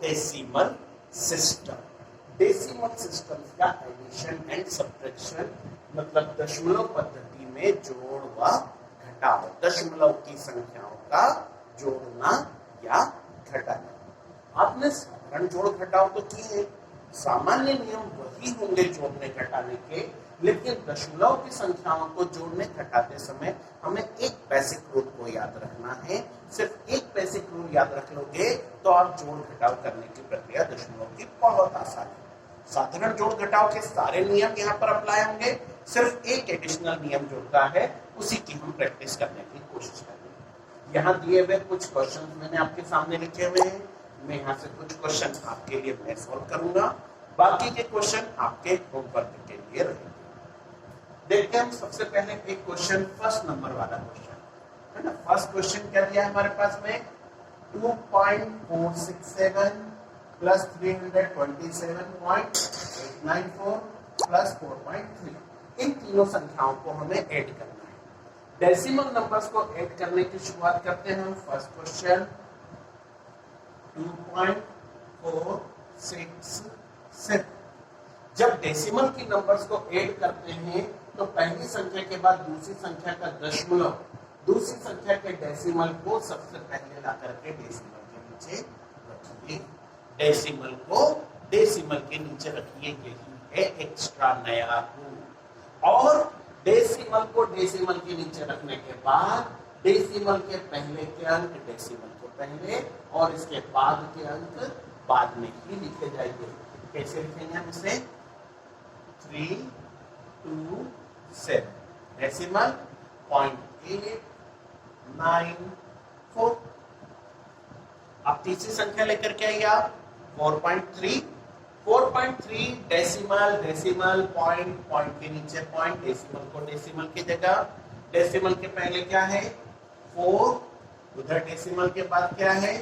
Decimal system. Decimal system का addition and subtraction मतलब दशमलव पद्धति में जोड़ व घटाव, दशमलव की संख्याओं का जोड़ना या घटाना। आपने साधारण जोड़ घटाव तो किए, सामान्य नियम वही होंगे जोड़ने घटाने के, लेकिन दशमलव की संख्याओं को जोड़ने घटाते समय हमें एक बेसिक रूल को याद रखना है। सिर्फ एक बेसिक रूल याद रख लोगे तो आप जोड़ घटाव करने की प्रक्रिया दशमलव की बहुत आसान है। साधारण जोड़ घटाव के सारे नियम यहाँ पर अप्लाई होंगे, सिर्फ एक एडिशनल नियम जोड़ता है, उसी की हम प्रैक्टिस करने की कोशिश करेंगे। यहाँ दिए हुए कुछ क्वेश्चन मैंने आपके सामने लिखे हुए हैं, मैं यहाँ से कुछ क्वेश्चन आपके लिए मैं सॉल्व करूंगा, बाकी के क्वेश्चन आपके होमवर्क के लिए रहेंगे। देखते हैं हम सबसे पहले एक क्वेश्चन, फर्स्ट नंबर वाला क्वेश्चन है ना। फर्स्ट क्वेश्चन क्या दिया है हमारे पास में, 2.467 प्लस 327.894 प्लस 4.3, इन तीनों संख्याओं को हमें ऐड करना है। डेसिमल नंबर्स को ऐड करने की शुरुआत करते हैं हम। फर्स्ट क्वेश्चन 2.467, जब डेसिमल की नंबर्स को ऐड करते हैं तो पहली संख्या के बाद दूसरी संख्या का दशमलव, दूसरी संख्या के डेसिमल को सबसे पहले ला करके डेसिमल के नीचे रखिए। डेसिमल को डेसिमल के नीचे रखिए, यही है एक्स्ट्रा नया रूल। और डेसिमल को डेसिमल के नीचे रखने के बाद डेसिमल के पहले के अंक डेसिमल को पहले और इसके बाद के अंक बाद में ही लिखे जाएंगे। कैसे लिखेंगे हम इसे, 327 डेसिमल 0.894। अब तीसरी संख्या लेकर के आइए आप 4.3 डेसिमल डेसिमल पॉइंट, पॉइंट के नीचे पॉइंट, डेसिमल को डेसिमल की जगह, डेसिमल के पहले क्या है 4, उधर डेसिमल के बाद क्या है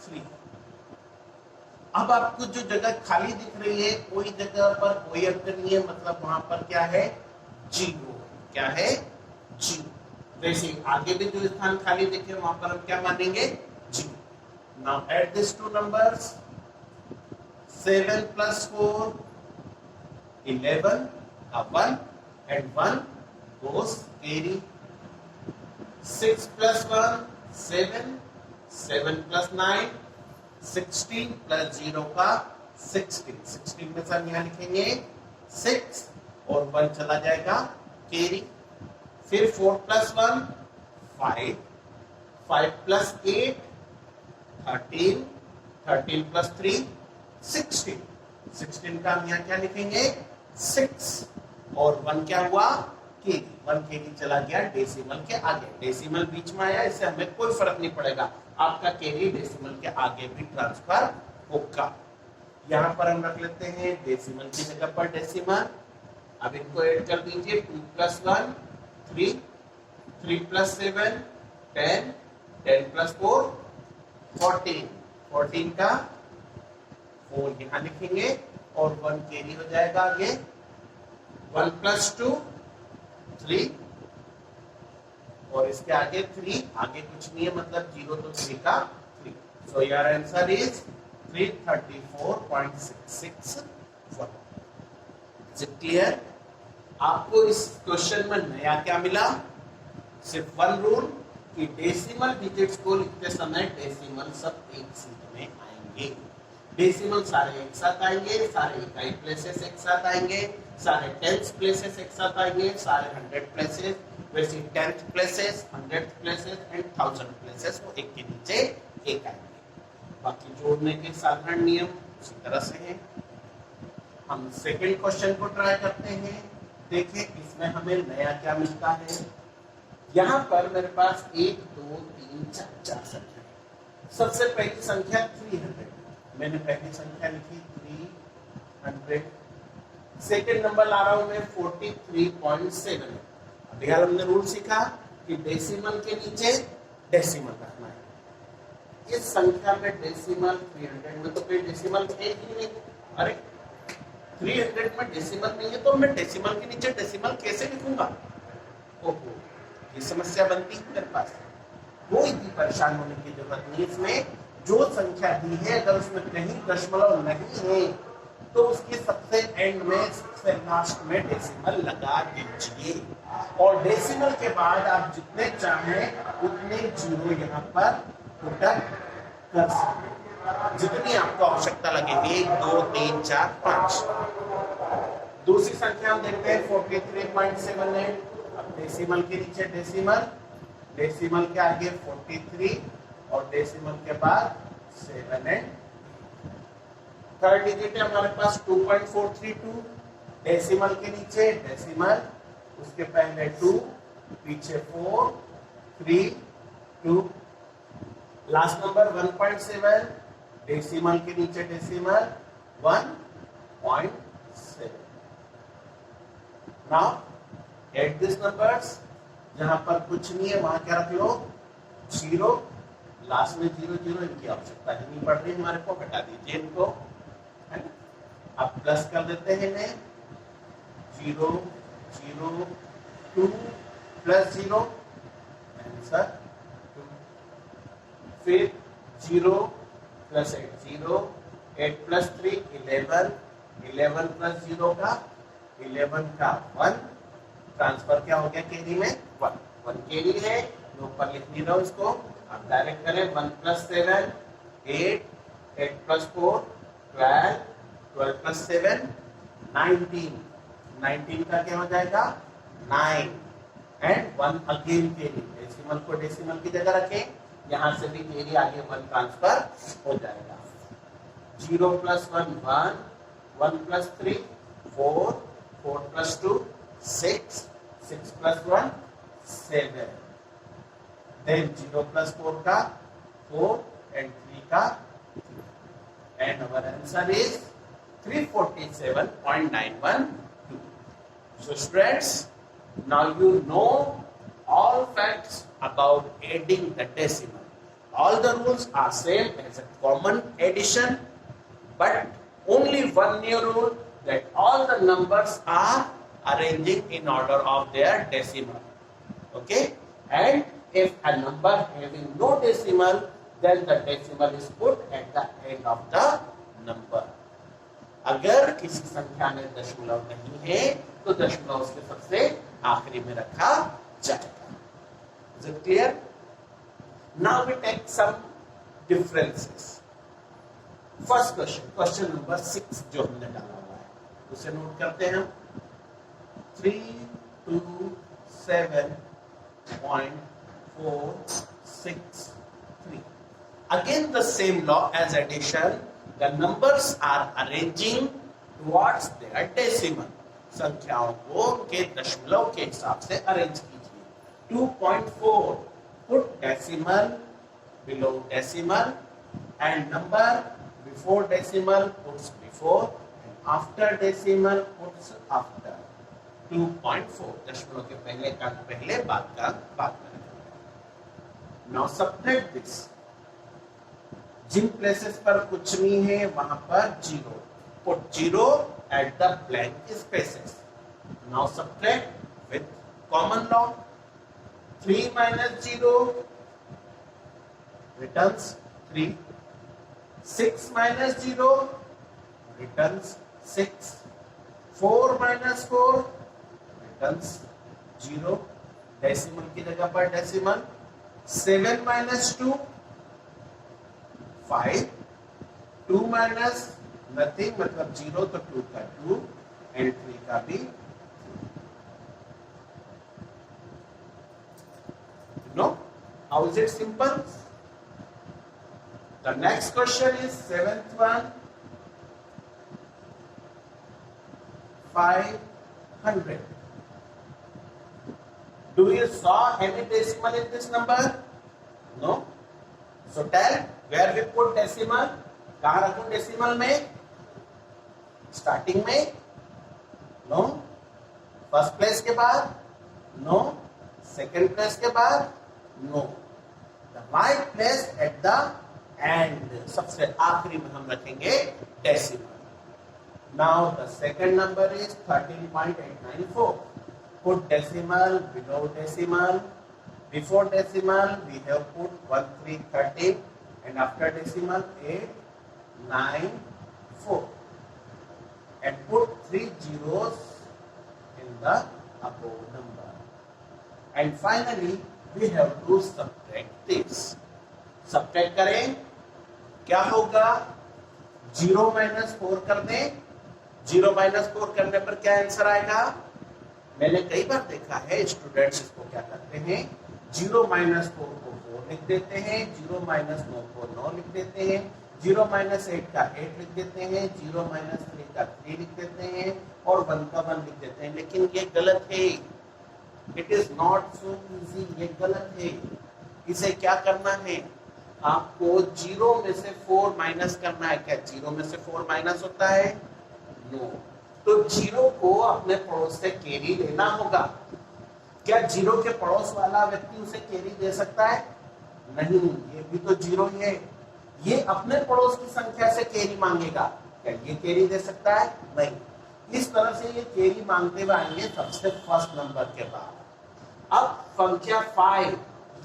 3। अब आपको जो जगह खाली दिख रही है, कोई जगह पर कोई अंक नहीं है, मतलब वहां पर क्या है 0, क्या है 0। वैसे आगे भी जो स्थान खाली दिखे वहां पर हम क्या मानेंगे 0। Now add this to numbers, 7 plus 4 11, 1 and 1 goes carry। 6 plus 1 7, 7 plus 9 16 plus 0 का 16, 16 में सर यहाँ लिखेंगे 6 और 1 चला जाएगा कैरी। फिर 4 plus 1 5, 5 plus 8 13, 13 plus 3 16, 16 का हम यहाँ क्या लिखेंगे 6 और 1 क्या हुआ केरी, 1 केरी चला गया डेसिमल के आगे। डेसिमल बीच में आया, इससे हमें कोई फर्क नहीं पड़ेगा, आपका केरी डेसिमल के आगे भी ट्रांसफर होगा। यहाँ पर हम रख लेते हैं डेसिमल की जगह पर डेसिमल। अब इनको ऐड कर दीजिए, 2 plus 1 3, 3 plus 7 10, 10 plus 4 14, 14 का 4 यहाँ लिखेंगे और 1 कैरी हो जाएगा आगे। 1 plus 2 3 और इसके आगे 3, आगे कुछ नहीं है मतलब 0 तो 3 का 3। So your answer is 334.661। Is it clear? आपको इस क्वेश्चन में नया क्या मिला, सिर्फ वन रूल कि डेसिमल डिजिट्स को लिखते समय डेसिमल सब एक सीट में आएंगे। डेसिमल सारे एक साथ आएंगे, सारे इकाई प्लेसेस एक साथ आएंगे, सारे टेंथ प्लेसेस एक साथ आएंगे, सारे 100 प्लेसेस, वैसे 10th places, 100th places and 1000 places वो एक के नीचे एक आएंगे। बाकी जोड़ने के साधारण नियम उसी तरह से हैं। हम सेकंड क्वेश्चन को ट्राई करते हैं, देखें इसमें हमें नया क्या मिलता है। यहाँ पर मेरे पास 1 2 3 4 संख्या है। सबसे पहली संख्या 300, मैंने पहली संख्या लिखी 300। सेकंड नंबर ला रहा हूं मैं 43.7। अभी यार हमने रूल सीखा कि डेसिमल के नीचे डेसिमल रखना है। इस संख्या में डेसिमल 300 में तो कोई डेसिमल है ही नहीं। अरे 300 में डेसिमल नहीं है तो मैं डेसिमल के नीचे डेसिमल कैसे लिखूंगा? ओहो, ये समस्या बनती है मेरे पास। कोई भी परेशान होने की जरूरत नहीं, इसमें जो संख्या दी है अगर उसमें कहीं दशमलव नहीं है तो उसकी सबसे एंड में, सबसे लास्ट में डेसिमल लगा दीजिए। और डेसिमल के बाद आप जितने चाहें उतने जीरो यहाँ पर पुट कर सकते हैं, जितनी आपको आवश्यकता लगे, 1 2 3 4 5। दूसरी संख्या हम देखते हैं 43.78। अब डेसिमल के नीचे डेसिमल, डेसिमल के आगे 43 और डेसिमल के बाद 7 एंड थर्ड डिजिट है हमारे पास 2.432। डेसिमल के नीचे डेसिमल, उसके पहले 2, पीछे 4 3 2। Last number 1.7। डेसिमल के नीचे decimal 1.7। Now add this numbers. जहां पर कुछ नहीं है वहां क्या रख लो, 0। लास्ट में 0 0, इनकी आवश्यकता ही नहीं पड़ रही हमारे को, हटा दीजिए इनको, है ना। अब प्लस कर देते हैं इन्हें, 0 0 2 प्लस 0 आंसर 2। फिर 0 प्लस 8 0, 8 प्लस 3 11, 11 प्लस 0 का 11 का 1। ट्रांसफर क्या हो गया कैरी में, 1 कैरी है, मैं ऊपर लिख नहीं रहा हूं इसको। अब डायरेक्ट करें, 1 प्लस 7 8, 8 प्लस 4 12, 12 प्लस 7 19, 19 का क्या हो जाएगा 9 एंड 1 अगेन कैरी। डेसिमल को डेसिमल की जगह रखें, यहां से भी कैरी आगे 1 ट्रांसफर हो जाएगा। 0 plus 1 1, 1 plus 3 4, 4 plus 2 6, 6 plus 1 7। Then 0 plus 4 का 4 and 3 का 3. And our answer is 347.912. So students, now you know all facts about adding the decimal. All the rules are same as a common addition, but only one new rule, that all the numbers are arranging in order of their decimal. Okay? And if a number having no decimal, then the decimal is put at the end of the number. अगर किसी संख्या में दशमलव नहीं है तो दशमलव उसके सबसे आखिरी में रखा जाएगा। Is it clear? Now we take some differences. First question, question number 6 जो हमने डाला हुआ है उसे नोट करते हैं हम। 327.463. Again the same law as addition. The numbers are arranging towards their decimal. संख्याओं को उनके दशमलव के हिसाब से अरेंज कीजिए। 2.4 put decimal below decimal and number before decimal puts before and after decimal puts after. 2.4 दशमलव के पहले का पहले, बाद का बाद में। Now subtract this. जिन प्लेसेस पर कुछ नहीं है वहां पर 0, put 0 at the blank spaces. Now subtract with common law. 3 minus 0 returns 3. 6 minus 0 returns 6. 4 minus 4 returns 0. Decimal की जगह पर डेसिमल। 7 minus 2 5, 2 minus nothing मतलब 0, तो 2 का 2 and 3 का भी 3. You know how is it simple? The next question is 7th one. 500. Do you saw any decimal in this number? No. So tell where we put decimal. कहाँ रखूं decimal में? Starting में? No. First place के बाद? No. Second place के बाद? No. The right place at the end. सबसे आखिरी में हम रखेंगे decimal. Now the second number is 13.894. Put decimal below decimal. Before decimal we have put 1313. and after decimal 8, 9, 4, and put 3 zeros in the above number. And finally, we have to subtract this. Subtract करें, क्या होगा? 0 - 4 कर दें. 0 - 4 करने पर क्या answer आएगा? मैंने कई बार देखा है स्टूडेंट्स इसको क्या करते हैं, 0 - 4 को 4 लिख देते हैं, 0 - 9 को 9 लिख देते हैं, 0 - 8 का 8 लिख देते हैं, 0 - 3 का 3 लिख देते हैं और 1 का 1 लिख देते हैं. लेकिन ये गलत है. It is not so easy. ये गलत है. इसे क्या करना है? आपको 0 में से 4 माइनस करना है. क्या 0 में से 4 माइनस होता है? नो. तो 0 को अपने पड़ोस से कैरी लेना होगा. क्या 0 के पड़ोस वाला व्यक्ति उसे कैरी दे सकता है? नहीं. ये भी तो 0 ही है. ये अपने पड़ोस की संख्या से कैरी मांगेगा. क्या ये कैरी दे सकता है? नहीं. इस तरह से ये कैरी मांगते हुए आएंगे सबसे फर्स्ट नंबर के बाद. अब संख्या 5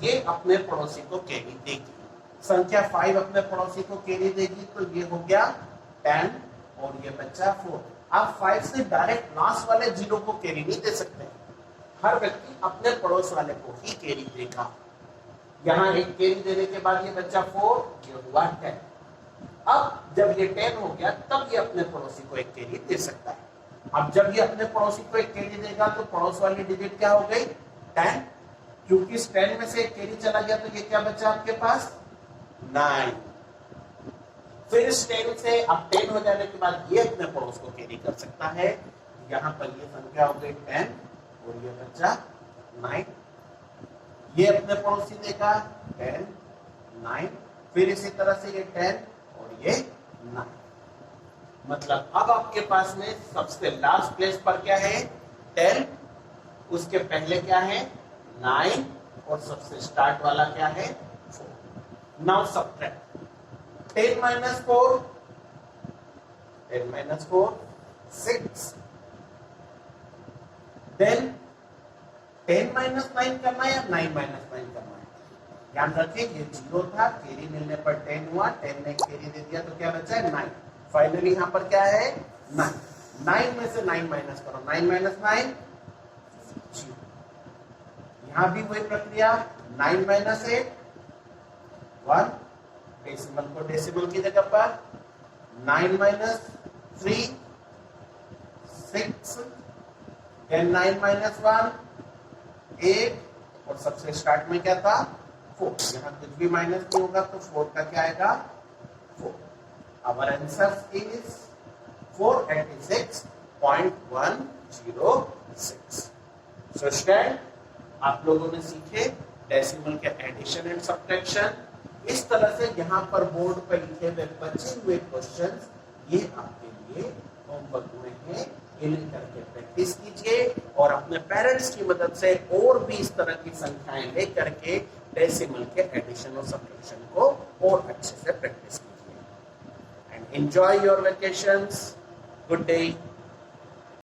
ये अपने पड़ोसी को कैरी देगी. संख्या 5 अपने पड़ोसी को कैरी देगी तो ये हो गया 10 और ये बच्चा 4. आप 5 से डायरेक्ट लास्ट वाले 0 को कैरी नहीं दे सकते. हर व्यक्ति अपने पड़ोस वाले को ही कैरी देगा. यहाँ एक कैरी देने के बाद ये बच्चा 4, ये हुआ 10. अब जब ये 10 हो गया तब ये अपने पड़ोसी को एक कैरी दे सकता है. अब जब ये अपने पड़ोसी को एक कैरी देगा तो पड़ोस वाली डिजिट क्या हो गई? 10. क्योंकि इस 10 में से एक कैरी चला गया तो ये क्या बचा आपके पास? 9. फिर इस 10 से अब 10 हो जाने के बाद ये अपने पड़ोस को कैरी कर सकता है. यहाँ पर ये संख्या हो गई 10 और ये बच्चा 9. ये अपने पड़ोसी देगा 10, 9. फिर इसी तरह से ये 10 और ये 9. मतलब अब आपके पास में सबसे लास्ट प्लेस पर क्या है? 10. उसके पहले क्या है? 9 और सबसे स्टार्ट वाला क्या है? 4. Now subtract 10 - 4, 10 - 4, 6. देन 10 - 9 करना है या 9 - 9 करना है? ध्यान रखिए ये 0 था, कैरी मिलने पर 10 हुआ, 10 ने कैरी दे दिया तो क्या बचा है? 9. फाइनली यहाँ पर क्या है? 9. 9 में से 9 माइनस करो. 9 - 9 0. यहाँ भी वही प्रक्रिया. 9 - 8 1. डेसिमल को डेसिमल की जगह पर. 9 - 3 6. then 9 - 1 8 और सबसे स्टार्ट में क्या था? 4. यहाँ कुछ भी माइनस नहीं होगा तो 4 का क्या आएगा? 4. Our answer is 486.106. So student आप लोगों ने सीखे डेसिमल के एडिशन एंड सब्ट्रैक्शन. इस तरह से यहाँ पर बोर्ड पर लिखे हुए बचे हुए क्वेश्चंस ये आपके लिए होमवर्क में है. इन्हें करके प्रैक्टिस कीजिए और अपने पेरेंट्स की मदद से और भी इस तरह की संख्याएं लेकर के डेसिमल के एडिशन और सब्ट्रैक्शन को और अच्छे से प्रैक्टिस कीजिए. And enjoy your vacations. Good day.